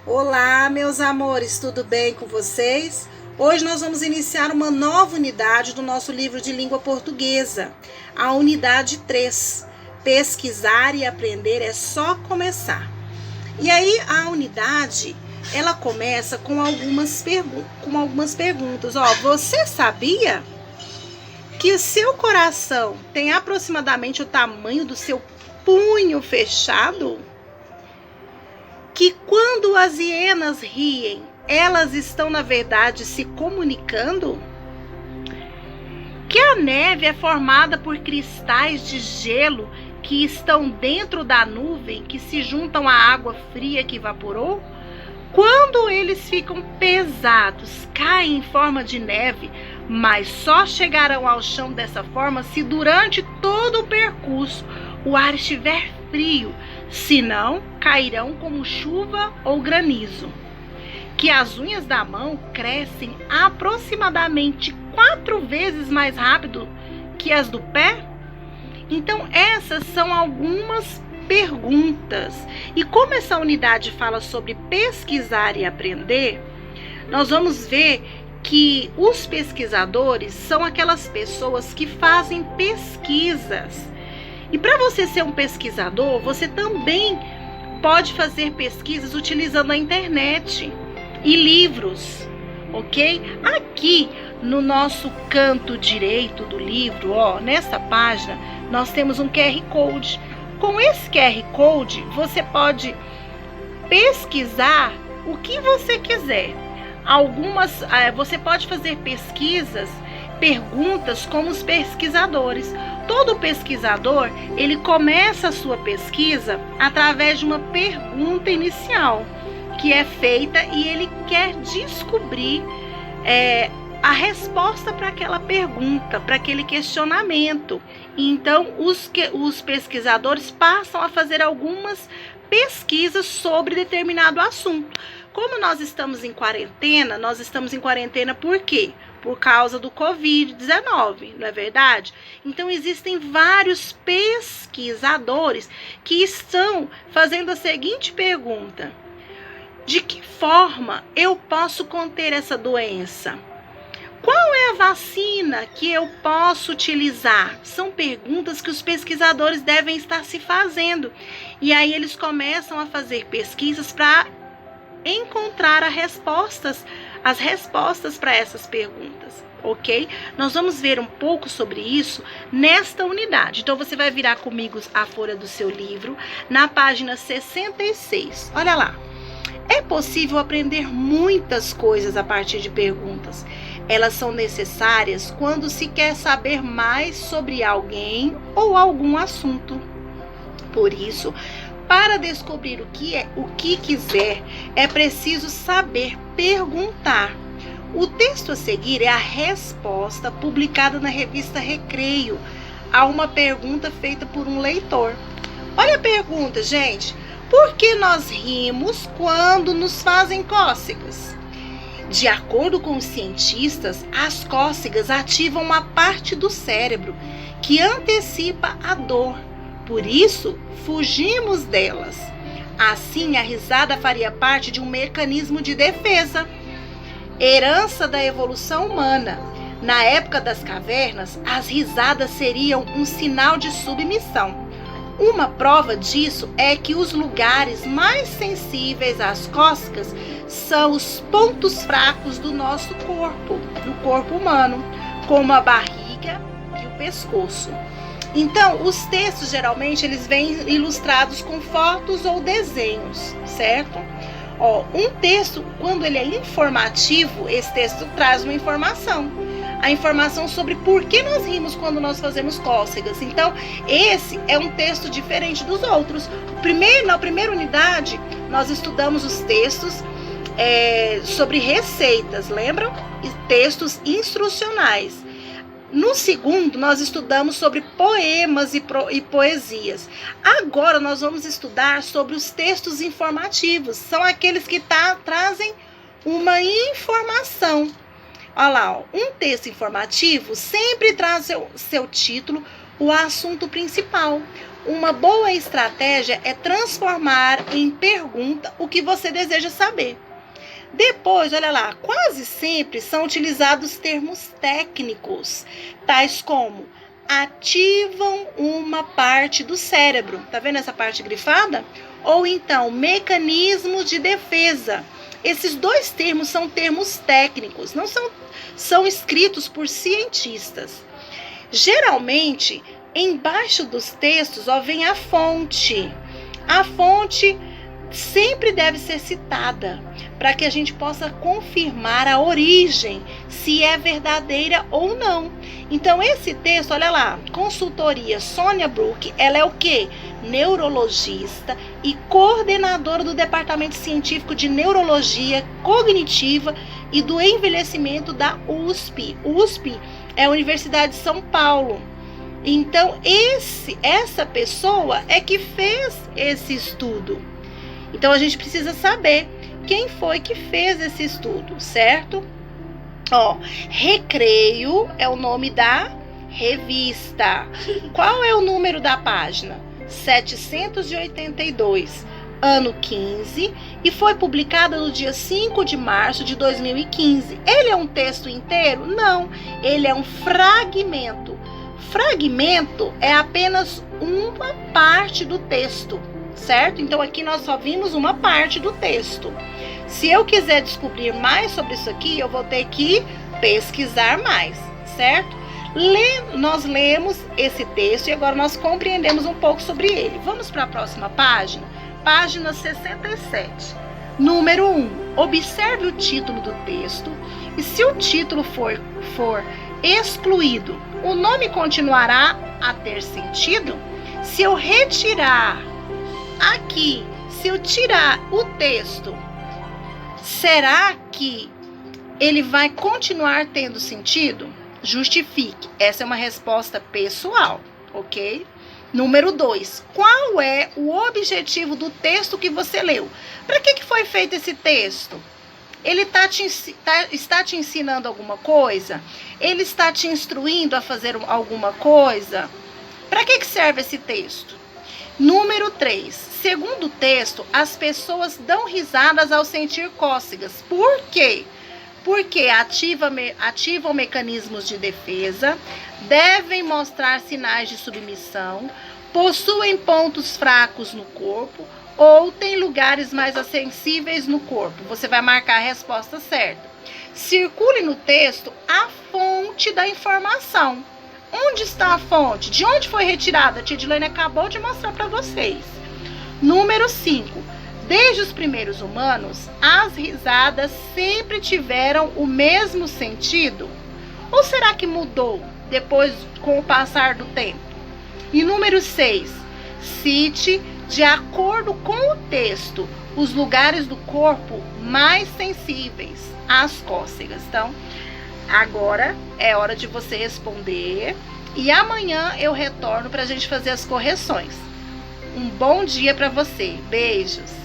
Olá, meus amores, tudo bem com vocês? Hoje nós vamos iniciar uma nova unidade do nosso livro de língua portuguesa, a unidade 3. Pesquisar e aprender é só começar. E aí a unidade, ela começa com algumas perguntas. Você sabia que o seu coração tem aproximadamente o tamanho do seu punho fechado? Que quando as hienas riem, elas estão, na verdade, se comunicando? Que a neve é formada por cristais de gelo que estão dentro da nuvem, que se juntam à água fria que evaporou? Quando eles ficam pesados, caem em forma de neve, mas só chegarão ao chão dessa forma se durante todo o percurso o ar estiver frio, senão cairão como chuva ou granizo. Que as unhas da mão crescem aproximadamente 4 vezes mais rápido que as do pé? Então, essas são algumas perguntas. E como essa unidade fala sobre pesquisar e aprender, nós vamos ver que os pesquisadores são aquelas pessoas que fazem pesquisas. E para você ser um pesquisador, você também pode fazer pesquisas utilizando a internet e livros, ok? Aqui no nosso canto direito do livro, nessa página, nós temos um QR Code. Com esse QR Code, você pode pesquisar o que você quiser. Você pode fazer pesquisas, perguntas como os pesquisadores. Todo pesquisador, ele começa a sua pesquisa através de uma pergunta inicial que é feita e ele quer descobrir a resposta para aquela pergunta, para aquele questionamento. Então, os pesquisadores passam a fazer algumas pesquisas sobre determinado assunto. Como nós estamos em quarentena por quê? Por causa do Covid-19, não é verdade? Então, existem vários pesquisadores que estão fazendo a seguinte pergunta: de que forma eu posso conter essa doença? Qual é a vacina que eu posso utilizar? São perguntas que os pesquisadores devem estar se fazendo. E aí eles começam a fazer pesquisas para encontrar as respostas para essas perguntas, ok? Nós vamos ver um pouco sobre isso nesta unidade. Então, você vai virar comigo a folha do seu livro, na página 66. Olha lá. É possível aprender muitas coisas a partir de perguntas. Elas são necessárias quando se quer saber mais sobre alguém ou algum assunto. Por isso, para descobrir o que quiser, é preciso saber perguntar. O texto a seguir é a resposta publicada na revista Recreio a uma pergunta feita por um leitor. Olha a pergunta, gente. Por que nós rimos quando nos fazem cócegas? De acordo com os cientistas, as cócegas ativam uma parte do cérebro que antecipa a dor. Por isso, fugimos delas. Assim, a risada faria parte de um mecanismo de defesa, herança da evolução humana. Na época das cavernas, as risadas seriam um sinal de submissão. Uma prova disso é que os lugares mais sensíveis às cócegas são os pontos fracos do nosso corpo, do corpo humano, como a barriga e o pescoço. Então, os textos, geralmente, eles vêm ilustrados com fotos ou desenhos, certo? Um texto, quando ele é informativo, esse texto traz uma informação. A informação sobre por que nós rimos quando nós fazemos cócegas. Então, esse é um texto diferente dos outros. Na primeira unidade, nós estudamos os textos sobre receitas, lembram? E textos instrucionais. No segundo, nós estudamos sobre poemas e poesias. Agora, nós vamos estudar sobre os textos informativos. São aqueles que trazem uma informação. Olha lá, um texto informativo sempre traz seu título, o assunto principal. Uma boa estratégia é transformar em pergunta o que você deseja saber. Depois, olha lá, quase sempre são utilizados termos técnicos, tais como ativam uma parte do cérebro. Tá vendo essa parte grifada? Ou então, mecanismos de defesa. Esses dois termos são termos técnicos, não são escritos por cientistas. Geralmente, embaixo dos textos, vem a fonte. A fonte sempre deve ser citada, para que a gente possa confirmar a origem, se é verdadeira ou não. Então, esse texto, olha lá, consultoria Sônia Brook, ela é o quê? Neurologista e coordenadora do Departamento Científico de Neurologia Cognitiva e do Envelhecimento da USP. USP é a Universidade de São Paulo. Então, essa pessoa é que fez esse estudo. Então, a gente precisa saber quem foi que fez esse estudo, certo? Recreio é o nome da revista. Qual é o número da página? 782, ano 15, e foi publicada no dia 5 de março de 2015. Ele é um texto inteiro? Não, ele é um fragmento. Fragmento é apenas uma parte do texto, certo? Então aqui nós só vimos uma parte do texto. Se eu quiser descobrir mais sobre isso aqui, eu vou ter que pesquisar mais, certo? Nós lemos esse texto e agora nós compreendemos um pouco sobre ele. Vamos para a próxima página, página 67. Número 1. Observe o título do texto e se o título for excluído, o nome continuará a ter sentido? Se eu retirar aqui, se eu tirar o texto, será que ele vai continuar tendo sentido? Justifique. Essa é uma resposta pessoal, ok? Número 2. Qual é o objetivo do texto que você leu? Para que foi feito esse texto? Ele está te ensinando alguma coisa? Ele está te instruindo a fazer alguma coisa? Para que serve esse texto? Número 3. Segundo o texto, as pessoas dão risadas ao sentir cócegas. Por quê? Porque ativam mecanismos de defesa, devem mostrar sinais de submissão, possuem pontos fracos no corpo ou têm lugares mais sensíveis no corpo. Você vai marcar a resposta certa. Circule no texto a fonte da informação. Onde está a fonte? De onde foi retirada? A tia Edilene acabou de mostrar para vocês. Número 5. Desde os primeiros humanos, as risadas sempre tiveram o mesmo sentido? Ou será que mudou depois com o passar do tempo? E número 6. Cite, de acordo com o texto, os lugares do corpo mais sensíveis às cócegas. Então, agora é hora de você responder e amanhã eu retorno para a gente fazer as correções. Um bom dia para você. Beijos!